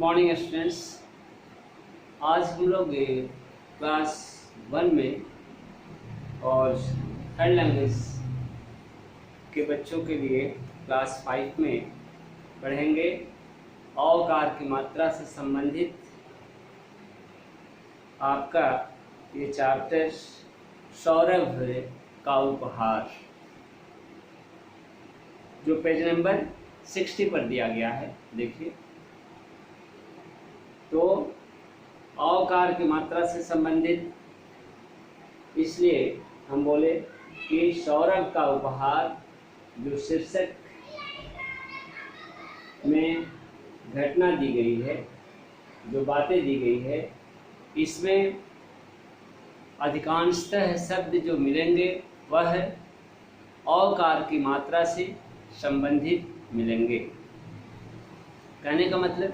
Morning students. आज हम लोग क्लास 1 में और थर्ड लैंग्वेज के बच्चों के लिए क्लास 5 में पढ़ेंगे औकार की मात्रा से संबंधित आपका ये चैप्टर सौरभ का उपहार, जो पेज नंबर 60 पर दिया गया है। देखिए, तो औकार की मात्रा से संबंधित इसलिए हम बोले कि सौरभ का उपहार जो शीर्षक में घटना दी गई है, जो बातें दी गई है, इसमें अधिकांशतः शब्द जो मिलेंगे वह औकार की मात्रा से संबंधित मिलेंगे। कहने का मतलब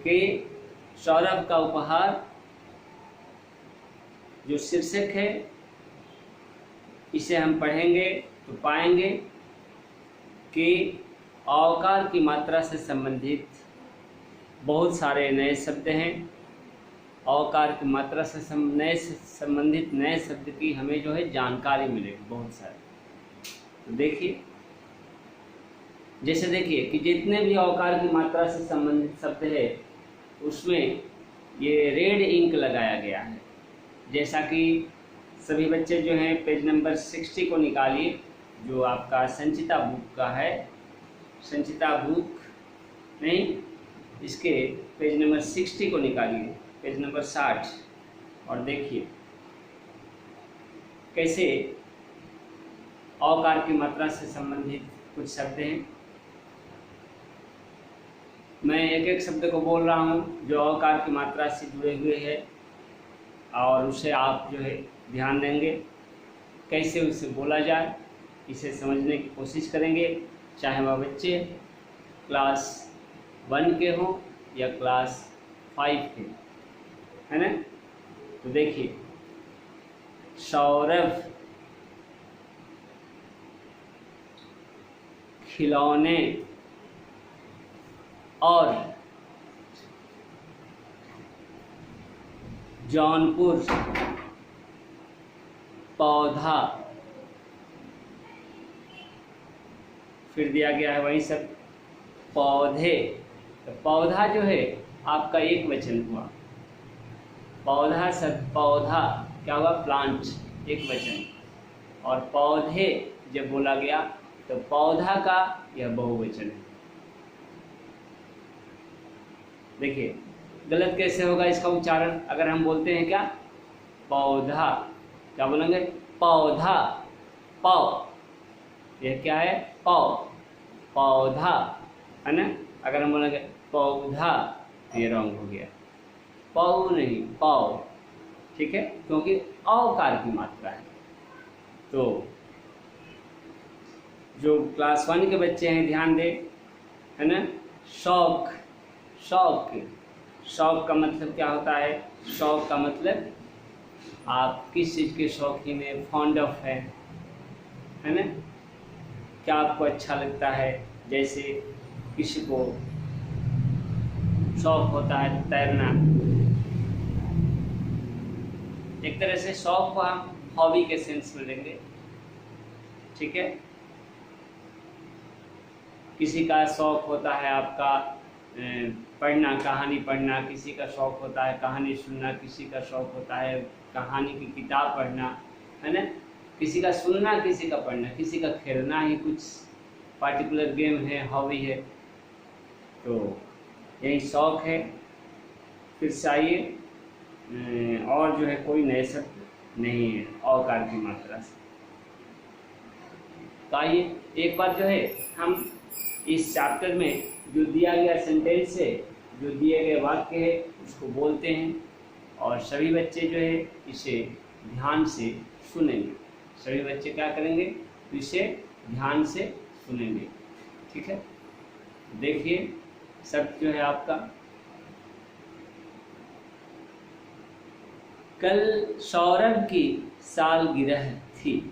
कि सौरभ का उपहार जो शीर्षक है, इसे हम पढ़ेंगे तो पाएंगे कि औकार की मात्रा से संबंधित बहुत सारे नए शब्द हैं। औकार की मात्रा से संबंधित नए शब्द की हमें जो है जानकारी मिलेगी बहुत सारी। तो देखिए, जैसे देखिए कि जितने भी औकार की मात्रा से संबंधित शब्द है उसमें ये रेड इंक लगाया गया है। जैसा कि सभी बच्चे जो हैं पेज नंबर 60 को निकालिए, जो आपका संचिता बुक का है। संचिता बुक नहीं, इसके पेज नंबर 60 को निकालिए, पेज नंबर 60, और देखिए कैसे औकार की मात्रा से संबंधित कुछ शब्द हैं। मैं एक एक शब्द को बोल रहा हूँ जो औकार की मात्रा से जुड़े हुए हैं, और उसे आप जो है ध्यान देंगे, कैसे उसे बोला जाए, इसे समझने की कोशिश करेंगे, चाहे वह बच्चे क्लास 1 के हों या क्लास 5 के, है ना। तो देखिए, सौरभ, खिलौने और जौनपुर, पौधा, फिर दिया गया है वही सब पौधे। तो पौधा जो है आपका एक वचन हुआ। पौधा सब पौधा क्या हुआ, प्लांट, एक वचन। और पौधे जब बोला गया तो पौधा का यह बहुवचन है। देखिए गलत कैसे होगा इसका उच्चारण। अगर हम बोलते हैं क्या, पौधा, क्या बोलेंगे, पौधा, पौ, यह क्या है, पौ, पौधा, है ना। अगर हम बोलेंगे पौधा, ये रॉन्ग हो गया, पौ नहीं, पौ, ठीक है, क्योंकि औकार की मात्रा है। तो जो क्लास 1 के बच्चे हैं ध्यान दें, है ना। शौक, शौक, शौक का मतलब क्या होता है। शौक का मतलब आप किस चीज़ के शौकीन है, फॉन्ड ऑफ है ना। क्या आपको अच्छा लगता है। जैसे किसी को शौक होता है तैरना, एक तरह से शौक को हम हॉबी के सेंस में लेंगे, ठीक है। किसी का शौक होता है आपका पढ़ना, कहानी पढ़ना, किसी का शौक होता है कहानी सुनना, किसी का शौक होता है कहानी की किताब पढ़ना, है ना। किसी का सुनना, किसी का पढ़ना, किसी का खेलना ही कुछ पार्टिकुलर गेम है, हॉबी है। तो यही शौक है। फिर से आइए, और जो है कोई नए शब्द नहीं है औकार की मात्रा से। तो आइए एक बार जो है हम इस चैप्टर में जो दिया गया सेंटेंस है, जो दिए गए वाक्य है, उसको बोलते हैं, और सभी बच्चे जो है इसे ध्यान से सुनेंगे। सभी बच्चे क्या करेंगे, तो इसे ध्यान से सुनेंगे, ठीक है। देखिए शब्द जो है आपका, कल सौरभ की सालगिरह थी।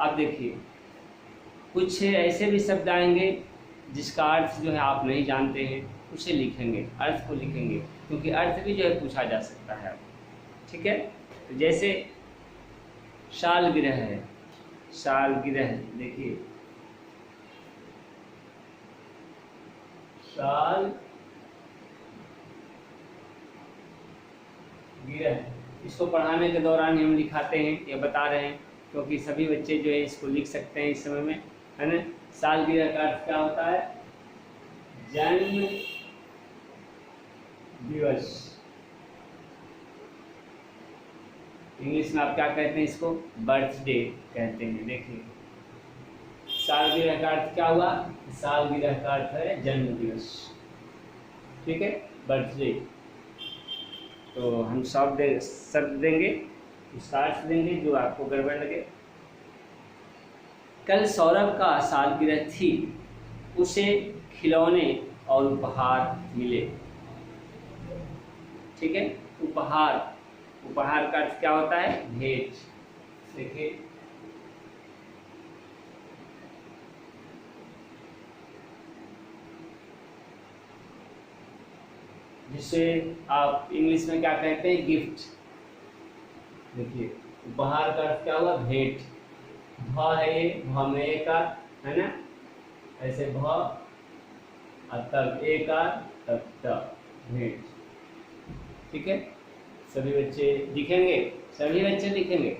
अब देखिए कुछ ऐसे भी शब्द आएंगे जिसका अर्थ जो है आप नहीं जानते हैं, उसे लिखेंगे, अर्थ को लिखेंगे, क्योंकि अर्थ भी जो है पूछा जा सकता है। ठीक है, तो जैसे सालगिरह है, सालगिरह देखिए, साल गिरह, इसको पढ़ाने के दौरान हम लिखाते हैं या बता रहे हैं, क्योंकि सभी बच्चे जो है इसको लिख सकते हैं इस समय में, है ना। सालगिरह का अर्थ क्या होता है? जन्म दिवस। इंग्लिश में आप क्या कहते हैं इसको? बर्थडे कहते हैं। देखिए सालगिरह का अर्थ क्या हुआ? सालगिरह का अर्थ है जन्म दिवस। ठीक है, बर्थडे। तो हम शब्द देंगे, उसका अर्थ देंगे जो आपको गड़बड़ लगे। कल सौरभ का सालगिरह थी, उसे खिलौने और उपहार मिले। ठीक है, उपहार, उपहार का अर्थ क्या होता है? भेंट। देखिए जिसे आप इंग्लिश में क्या कहते हैं? गिफ्ट। देखिए उपहार का अर्थ क्या हुआ? भेंट। भ है ये, भ में एक का, है ना, ऐसे भ और तब एक का, तब त, भेंट। ठीक है, सभी बच्चे लिखेंगे, सभी बच्चे लिखेंगे।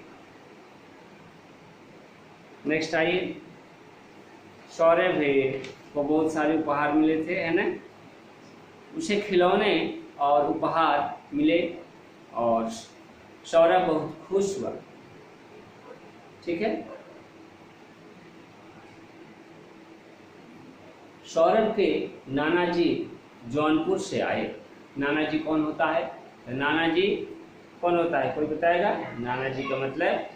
नेक्स्ट आइए, सौरभ है को बहुत सारे उपहार मिले थे, है ना, उसे खिलौने और उपहार मिले और सौरभ बहुत खुश हुआ। ठीक है, सौरभ के नाना जी जौनपुर से आए। नाना जी कौन होता है? नाना जी कौन होता है? कोई बताएगा? नाना जी का मतलब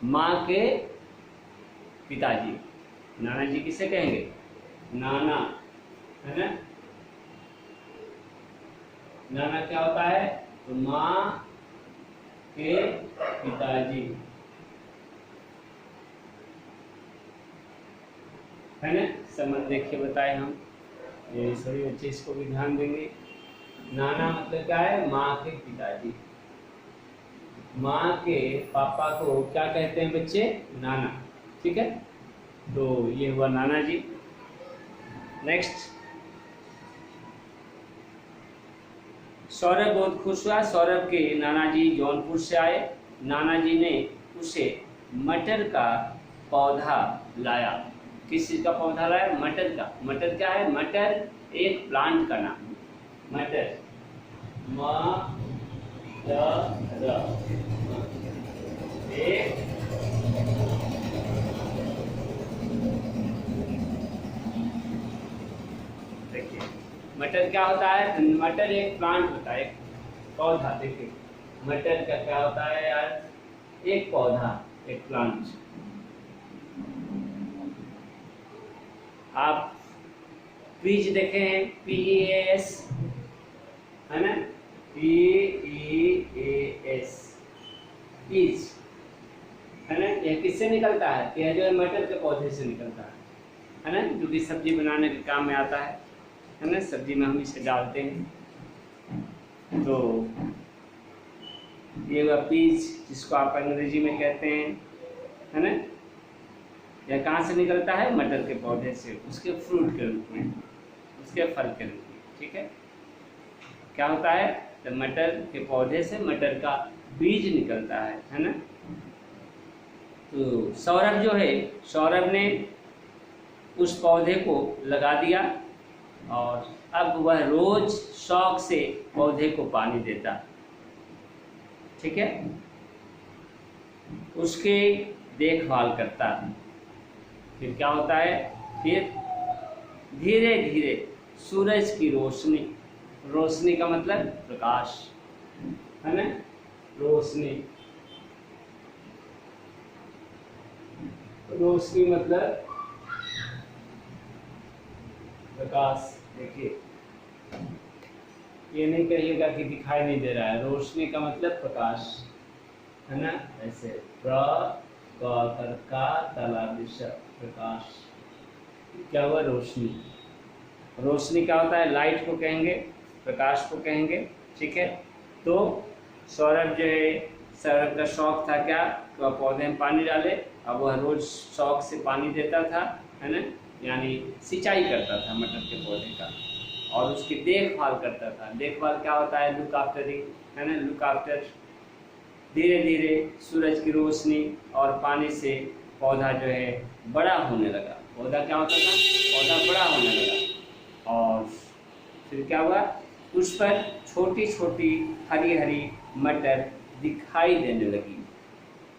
माँ के पिताजी। नाना जी किसे कहेंगे? नाना, है ना। नाना क्या होता है? तो माँ के पिताजी, है ना। संबंध देखिए बताए हम, ये सभी बच्चे इसको भी ध्यान देंगे। नाना मतलब क्या है? माँ के पिताजी। माँ के पापा को क्या कहते हैं बच्चे? नाना। ठीक है, तो ये हुआ नाना जी। नेक्स्ट, सौरभ बहुत खुश हुआ। सौरभ के नाना जी जौनपुर से आए। नाना जी ने उसे मटर का पौधा लाया। किस चीज का पौधा लाया? मटर का। मटर क्या है? मटर एक प्लांट का नाम। मटर, एक मटर क्या होता है? मटर एक प्लांट होता है, एक पौधा। देखिए मटर का क्या होता है यार? एक पौधा, एक प्लांट। आप पीज देखे हैं? PEAS, है ना, PEAS, पीज, है ना। यह किससे निकलता है? यह जो है मटर के पौधे से निकलता है ना, जो कि सब्जी बनाने के काम में आता है ना। सब्जी में हम इसे डालते हैं। तो ये हुआ पीज, जिसको आप अंग्रेजी में कहते हैं, है ना। यह कहाँ से निकलता है? मटर के पौधे से, उसके फ्रूट के रूप में, उसके फल के रूप में। ठीक है, क्या होता है? तो मटर के पौधे से मटर का बीज निकलता है ना। तो सौरभ जो है, सौरभ ने उस पौधे को लगा दिया और अब वह रोज शौक से पौधे को पानी देता। ठीक है, उसके देखभाल करता। फिर क्या होता है? फिर धीरे धीरे सूरज की रोशनी, रोशनी का मतलब प्रकाश, है ना, रोशनी, रोशनी मतलब प्रकाश। देखिए ये नहीं कहिएगा कि दिखाई नहीं दे रहा है, रोशनी का मतलब प्रकाश, है ना। ऐसे प्रकाश, क्या हुआ? रोशनी। रोशनी क्या होता है, लाइट को कहेंगे, प्रकाश को कहेंगे, ठीक है। तो सौरभ जो है, सौरभ का शौक था क्या, तो वह पौधे में पानी डाले। अब वह रोज शौक से पानी देता था, है ना, यानी सिंचाई करता था मटर के पौधे का, और उसकी देखभाल करता था। देखभाल क्या होता है, लुक आफ्टरिंग, है ना, लुक आफ्टर। धीरे धीरे सूरज की रोशनी और पानी से पौधा जो है बड़ा होने लगा। पौधा क्या होता था, पौधा बड़ा होने लगा, और फिर क्या हुआ, उस पर छोटी छोटी हरी हरी मटर दिखाई देने लगी,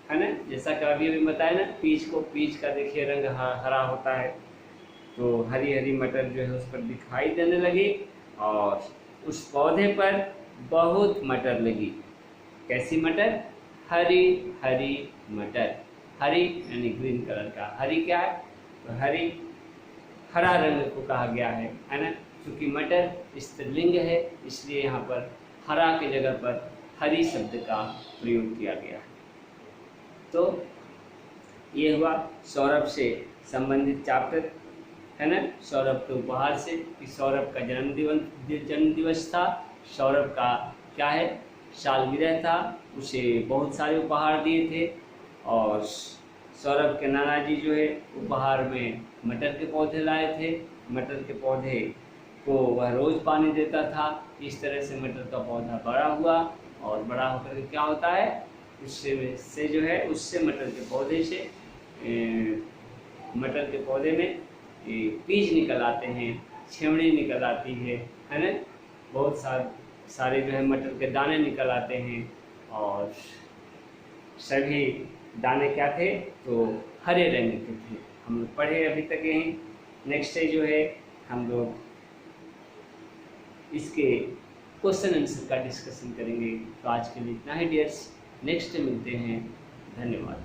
है ना। जैसा कि अभी अभी बताया ना, पीच का देखिए रंग हरा होता है, तो हरी हरी मटर जो है उस पर दिखाई देने लगी, और उस पौधे पर बहुत मटर लगी। कैसी मटर, हरी हरी मटर। हरी यानी ग्रीन कलर का, हरी क्या है, तो हरी हरा रंग को कहा गया है ना। क्योंकि मटर स्त्रीलिंग है, इसलिए यहाँ पर हरा की जगह पर हरी शब्द का प्रयोग किया गया है। तो ये हुआ सौरभ से संबंधित चैप्टर, है ना। सौरभ के उपहार से, कि सौरभ का जन्म दिवस था, सौरभ का क्या है, सालगिरह था, उसे बहुत सारे उपहार दिए थे। और सौरभ के नाना जी जो है उपहार में मटर के पौधे लाए थे। मटर के पौधे को वह रोज़ पानी देता था। इस तरह से मटर का पौधा बड़ा हुआ, और बड़ा होकर के क्या होता है, उससे जो है, उससे मटर के पौधे से मटर के पौधे में बीज निकल आते हैं, छेवड़ी निकल आती है ना। बहुत सारे जो है मटर के दाने निकल आते हैं, और सभी दाने क्या थे, तो हरे रंग के थे। हम लोग पढ़े अभी तक यहीं। नेक्स्ट डे जो है हम लोग इसके क्वेश्चन आंसर का डिस्कशन करेंगे। तो आज के लिए इतना ही डियर्स, नेक्स्ट डे मिलते हैं। धन्यवाद।